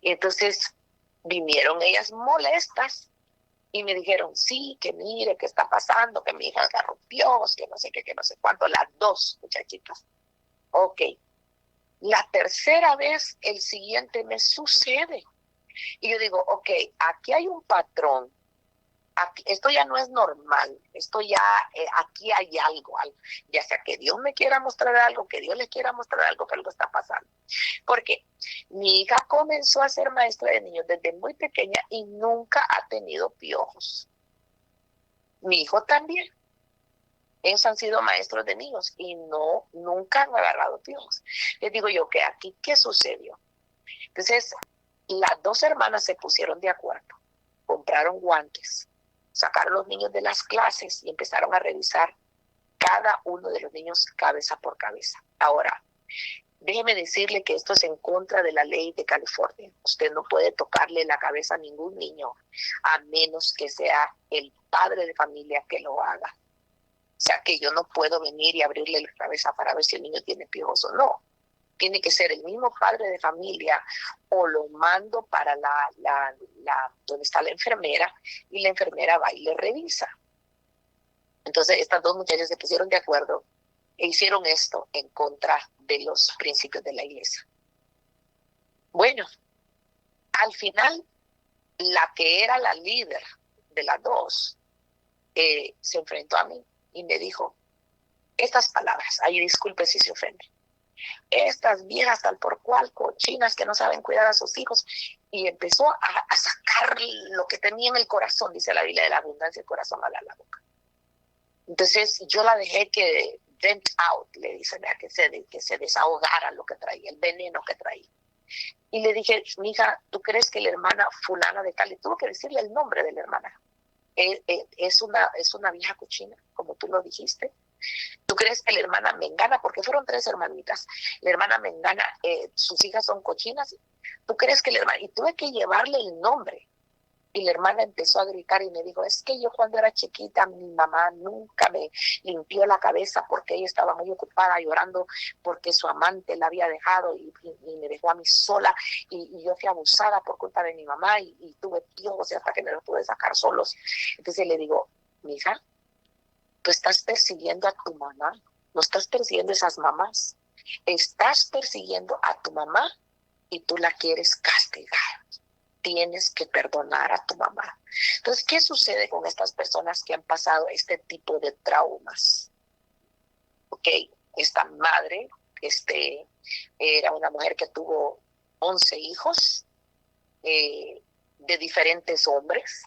Y entonces vinieron ellas molestas y me dijeron, sí, que mire qué está pasando, que mi hija agarró piojos, que no sé qué, que no sé cuánto, las 2 muchachitas. Ok, la tercera vez, el siguiente mes sucede. Y yo digo, ok, aquí hay un patrón. Aquí, esto ya no es normal, esto ya, aquí hay algo, ya sea que Dios me quiera mostrar algo, que Dios le quiera mostrar algo, que algo está pasando. Porque mi hija comenzó a ser maestra de niños desde muy pequeña y nunca ha tenido piojos. Mi hijo también. Ellos han sido maestros de niños y nunca han agarrado piojos. Les digo yo que aquí, ¿qué sucedió? Entonces, las 2 hermanas se pusieron de acuerdo, compraron guantes, sacaron los niños de las clases y empezaron a revisar cada uno de los niños cabeza por cabeza. Ahora, déjeme decirle que esto es en contra de la ley de California. Usted no puede tocarle la cabeza a ningún niño a menos que sea el padre de familia que lo haga. O sea, que yo no puedo venir y abrirle la cabeza para ver si el niño tiene piojos o no. Tiene que ser el mismo padre de familia o lo mando para donde está la enfermera y la enfermera va y le revisa. Entonces estas 2 muchachas se pusieron de acuerdo e hicieron esto en contra de los principios de la iglesia. Bueno, al final, la que era la líder de las 2 se enfrentó a mí y me dijo estas palabras. Ahí disculpe si se ofende. Estas viejas tal por cual, cochinas que no saben cuidar a sus hijos. Y empezó a sacar lo que tenía en el corazón, dice la Biblia, de la abundancia del corazón habla la boca. Entonces yo la dejé que vent out, le dicen, que se desahogara lo que traía, el veneno que traía. Y le dije, mija, ¿tú crees que la hermana fulana de tal? Y tuvo que decirle el nombre de la hermana. Es una vieja cochina, como tú lo dijiste. ¿Tú crees que la hermana Mengana, porque fueron 3 hermanitas, la hermana Mengana, sus hijas son cochinas? ¿Tú crees que la hermana? Y tuve que llevarle el nombre. Y la hermana empezó a gritar y me dijo, es que yo cuando era chiquita, mi mamá nunca me limpió la cabeza porque ella estaba muy ocupada llorando porque su amante la había dejado y me dejó a mí sola y yo fui abusada por culpa de mi mamá y tuve piojos hasta que me los pude sacar solos. Entonces le digo, mija, tú estás persiguiendo a tu mamá, no estás persiguiendo a esas mamás, estás persiguiendo a tu mamá y tú la quieres castigar. Tienes que perdonar a tu mamá. Entonces, ¿qué sucede con estas personas que han pasado este tipo de traumas? Ok, esta madre era una mujer que tuvo 11 hijos de diferentes hombres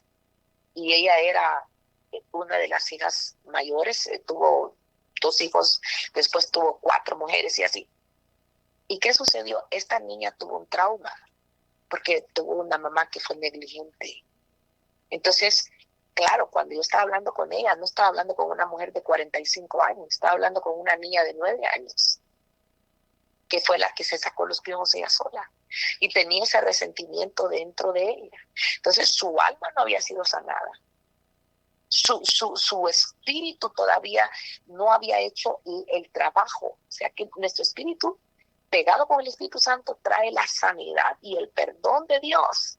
y ella era una de las hijas mayores, tuvo 2 hijos, después tuvo 4 mujeres y así. ¿Y qué sucedió? Esta niña tuvo un trauma porque tuvo una mamá que fue negligente. Entonces, claro, cuando yo estaba hablando con ella, no estaba hablando con una mujer de 45 años, estaba hablando con una niña de 9 años, que fue la que se sacó los piojos ella sola. Y tenía ese resentimiento dentro de ella. Entonces, su alma no había sido sanada. Su espíritu todavía no había hecho el trabajo. O sea que nuestro espíritu, pegado con el Espíritu Santo, trae la sanidad y el perdón de Dios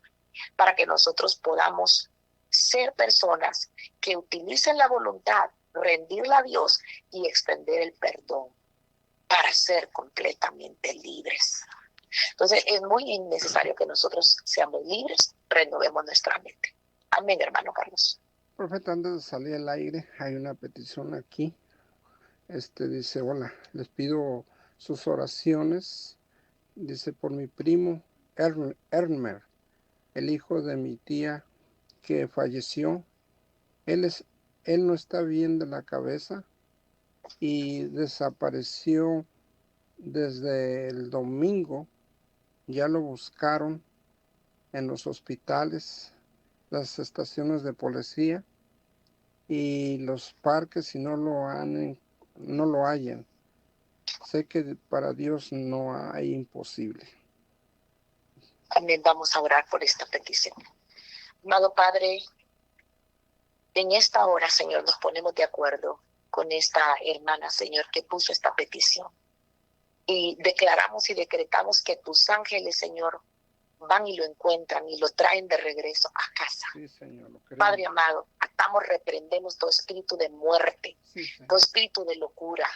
para que nosotros podamos ser personas que utilicen la voluntad, rendirla a Dios y extender el perdón para ser completamente libres. Entonces es muy necesario que nosotros seamos libres, renovemos nuestra mente. Amén, hermano Carlos.
Profeta, antes de salir al aire, hay una petición aquí. Dice, hola, les pido sus oraciones. Dice, por mi primo Ermer, el hijo de mi tía que falleció. Él no está bien de la cabeza y desapareció desde el domingo. ya lo buscaron en los hospitales, las estaciones de policía y los parques y no lo hallan. Sé que para Dios no hay imposible.
Amén. Vamos a orar por esta petición. Amado Padre, en esta hora, Señor, nos ponemos de acuerdo con esta hermana, Señor, que puso esta petición. Y declaramos y decretamos que tus ángeles, Señor, van y lo encuentran y lo traen de regreso a casa.
Sí, Señor, lo creo.
Padre amado, atamos, reprendemos todo espíritu de muerte,
Sí,
todo espíritu de locura,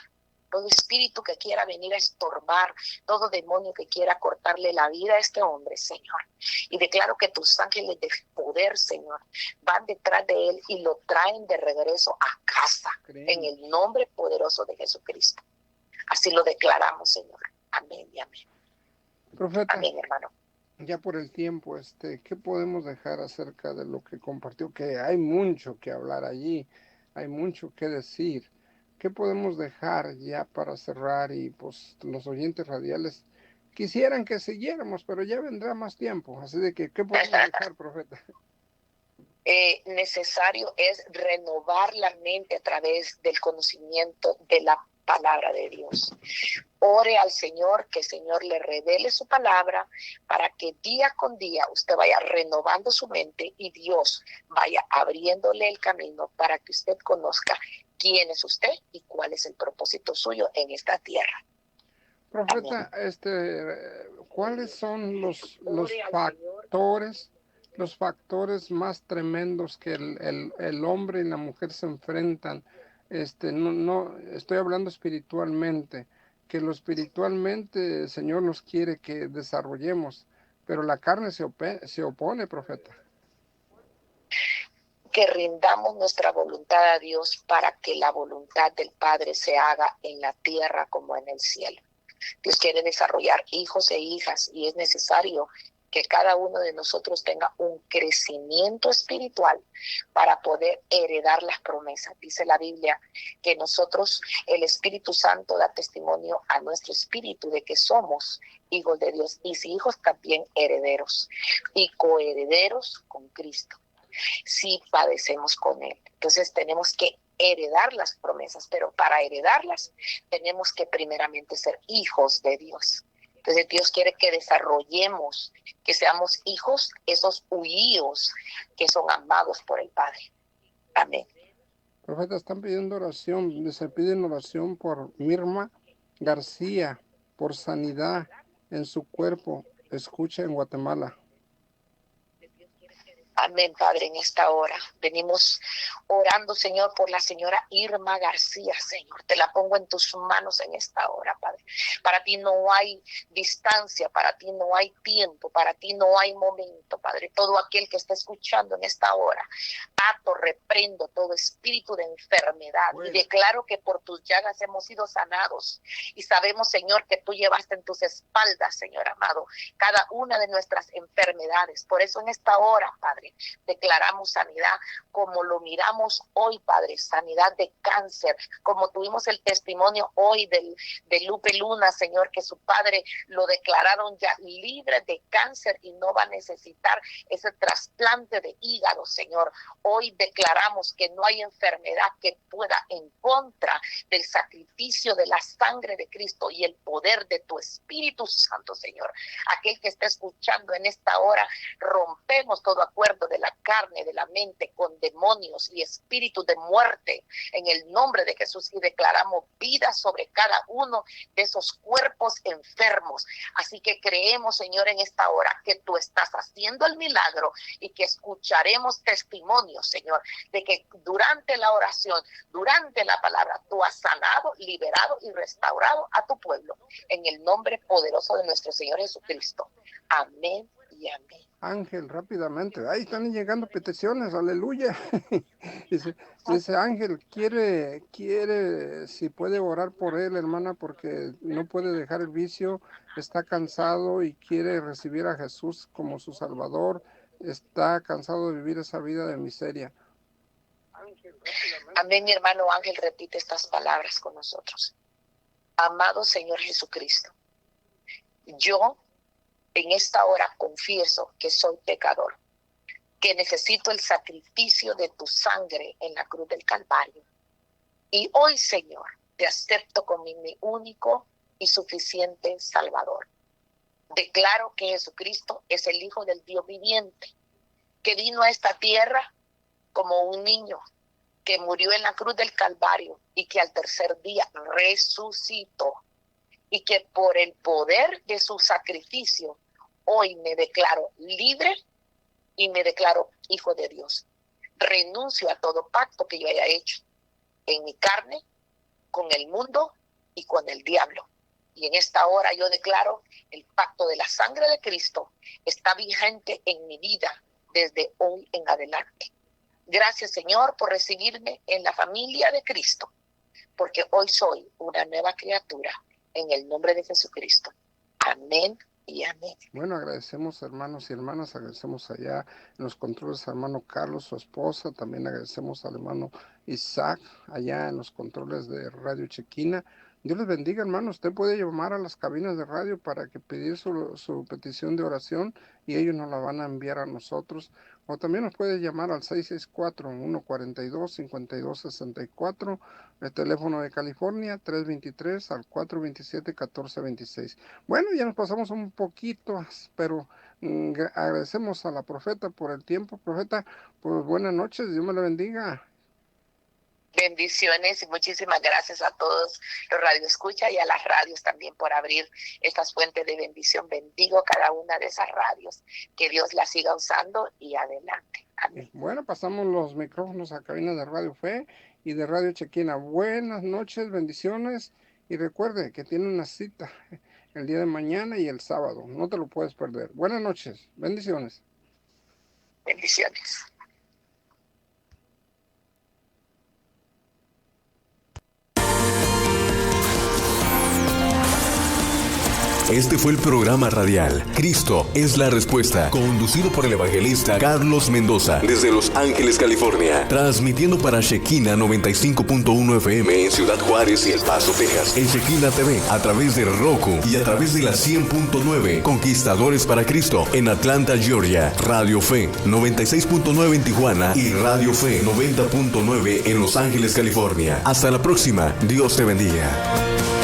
todo espíritu que quiera venir a estorbar, todo demonio que quiera cortarle la vida a este hombre, Señor. Y declaro que tus ángeles de poder, Señor, van detrás de él y lo traen de regreso a casa, en el nombre poderoso de Jesucristo. Así lo declaramos, Señor. Amén y amén.
Profeta,
amén, hermano.
Ya por el tiempo, ¿qué podemos dejar acerca de lo que compartió? Que hay mucho que hablar allí, hay mucho que decir. ¿Qué podemos dejar ya para cerrar? Y pues los oyentes radiales quisieran que siguiéramos, pero ya vendrá más tiempo. Así de que, ¿qué podemos dejar, profeta?
Necesario es renovar la mente a través del conocimiento de la palabra de Dios. Ore al Señor, que el Señor le revele su palabra para que día con día usted vaya renovando su mente y Dios vaya abriéndole el camino para que usted conozca quién es usted y cuál es el propósito suyo en esta tierra.
Profeta, ¿cuáles son los factores más tremendos que el hombre y la mujer se enfrentan? No estoy hablando espiritualmente, que lo espiritualmente el Señor nos quiere que desarrollemos, pero la carne se opone, profeta.
Que rindamos nuestra voluntad a Dios para que la voluntad del Padre se haga en la tierra como en el cielo. Dios quiere desarrollar hijos e hijas y es necesario que cada uno de nosotros tenga un crecimiento espiritual para poder heredar las promesas. Dice la Biblia que nosotros, el Espíritu Santo da testimonio a nuestro espíritu de que somos hijos de Dios y si hijos también herederos y coherederos con Cristo. Si padecemos con Él. Entonces tenemos que heredar las promesas, pero para heredarlas tenemos que primeramente ser hijos de Dios. Entonces Dios quiere que desarrollemos, que seamos hijos, esos huíos que son amados por el Padre. Amén.
Profeta, están pidiendo oración, se piden oración por Mirma García, por sanidad en su cuerpo. Escucha en Guatemala.
Amén, Padre, en esta hora. Venimos orando, Señor, por la señora Irma García, Señor. Te la pongo en tus manos en esta hora, Padre. Para ti no hay distancia, para ti no hay tiempo, para ti no hay momento, Padre. Todo aquel que está escuchando en esta hora, ato, reprendo todo espíritu de enfermedad y declaro que por tus llagas hemos sido sanados. Y sabemos, Señor, que tú llevaste en tus espaldas, Señor amado, cada una de nuestras enfermedades. Por eso en esta hora, Padre, declaramos sanidad como lo miramos hoy, Padre, sanidad de cáncer, como tuvimos el testimonio hoy de Lupe Luna, Señor, que su padre lo declararon ya libre de cáncer y no va a necesitar ese trasplante de hígado, Señor. Hoy declaramos que no hay enfermedad que pueda en contra del sacrificio de la sangre de Cristo y el poder de tu Espíritu Santo, Señor. Aquel que está escuchando en esta hora, rompemos todo acuerdo de la carne, de la mente, con demonios y espíritus de muerte en el nombre de Jesús y declaramos vida sobre cada uno de esos cuerpos enfermos. Así que creemos, Señor, en esta hora que tú estás haciendo el milagro y que escucharemos testimonios, Señor, de que durante la oración, durante la palabra, tú has sanado, liberado y restaurado a tu pueblo en el nombre poderoso de nuestro Señor Jesucristo. Amén y amén.
Ángel, rápidamente. Ahí están llegando peticiones, aleluya. dice Ángel, quiere, si puede orar por él, hermana, porque no puede dejar el vicio, está cansado y quiere recibir a Jesús como su Salvador, está cansado de vivir esa vida de miseria.
Ángel, amén, mi hermano Ángel, repite estas palabras con nosotros. Amado Señor Jesucristo, yo en esta hora confieso que soy pecador, que necesito el sacrificio de tu sangre en la cruz del Calvario. Y hoy, Señor, te acepto como mi único y suficiente Salvador. Declaro que Jesucristo es el Hijo del Dios viviente, que vino a esta tierra como un niño, que murió en la cruz del Calvario y que al tercer día resucitó. Y que por el poder de su sacrificio, hoy me declaro libre y me declaro hijo de Dios. Renuncio a todo pacto que yo haya hecho en mi carne, con el mundo y con el diablo. Y en esta hora yo declaro el pacto de la sangre de Cristo está vigente en mi vida desde hoy en adelante. Gracias, Señor, por recibirme en la familia de Cristo, porque hoy soy una nueva criatura en el nombre de Jesucristo. Amén y amén.
Bueno, agradecemos, hermanos y hermanas, agradecemos allá en los controles al hermano Carlos, su esposa, también agradecemos al hermano Isaac, allá en los controles de Radio Chequina. Dios les bendiga, hermano. Usted puede llamar a las cabinas de radio para que pedir su petición de oración y ellos nos la van a enviar a nosotros. O también nos puede llamar al 664-142-5264, el teléfono de California, 323 al 427-1426. Bueno, ya nos pasamos un poquito, pero agradecemos a la profeta por el tiempo. Profeta, pues buenas noches, Dios me la bendiga.
Bendiciones y muchísimas gracias a todos los radioescuchas y a las radios también por abrir estas fuentes de bendición. Bendigo cada una de esas radios, que Dios las siga usando y adelante. Amén.
Bueno, pasamos los micrófonos a cabina de Radio Fe y de Radio Chequina. Buenas noches, bendiciones, y recuerde que tiene una cita el día de mañana y el sábado, no te lo puedes perder. Buenas noches, bendiciones.
Bendiciones.
Este fue el programa radial Cristo es la Respuesta, conducido por el evangelista Carlos Mendoza, desde Los Ángeles, California, transmitiendo para Shekinah 95.1 FM en Ciudad Juárez y El Paso, Texas, en Shekinah TV, a través de Roku y a través de la 100.9 Conquistadores para Cristo en Atlanta, Georgia, Radio Fe 96.9 en Tijuana y Radio Fe 90.9 en Los Ángeles, California. Hasta la próxima, Dios te bendiga.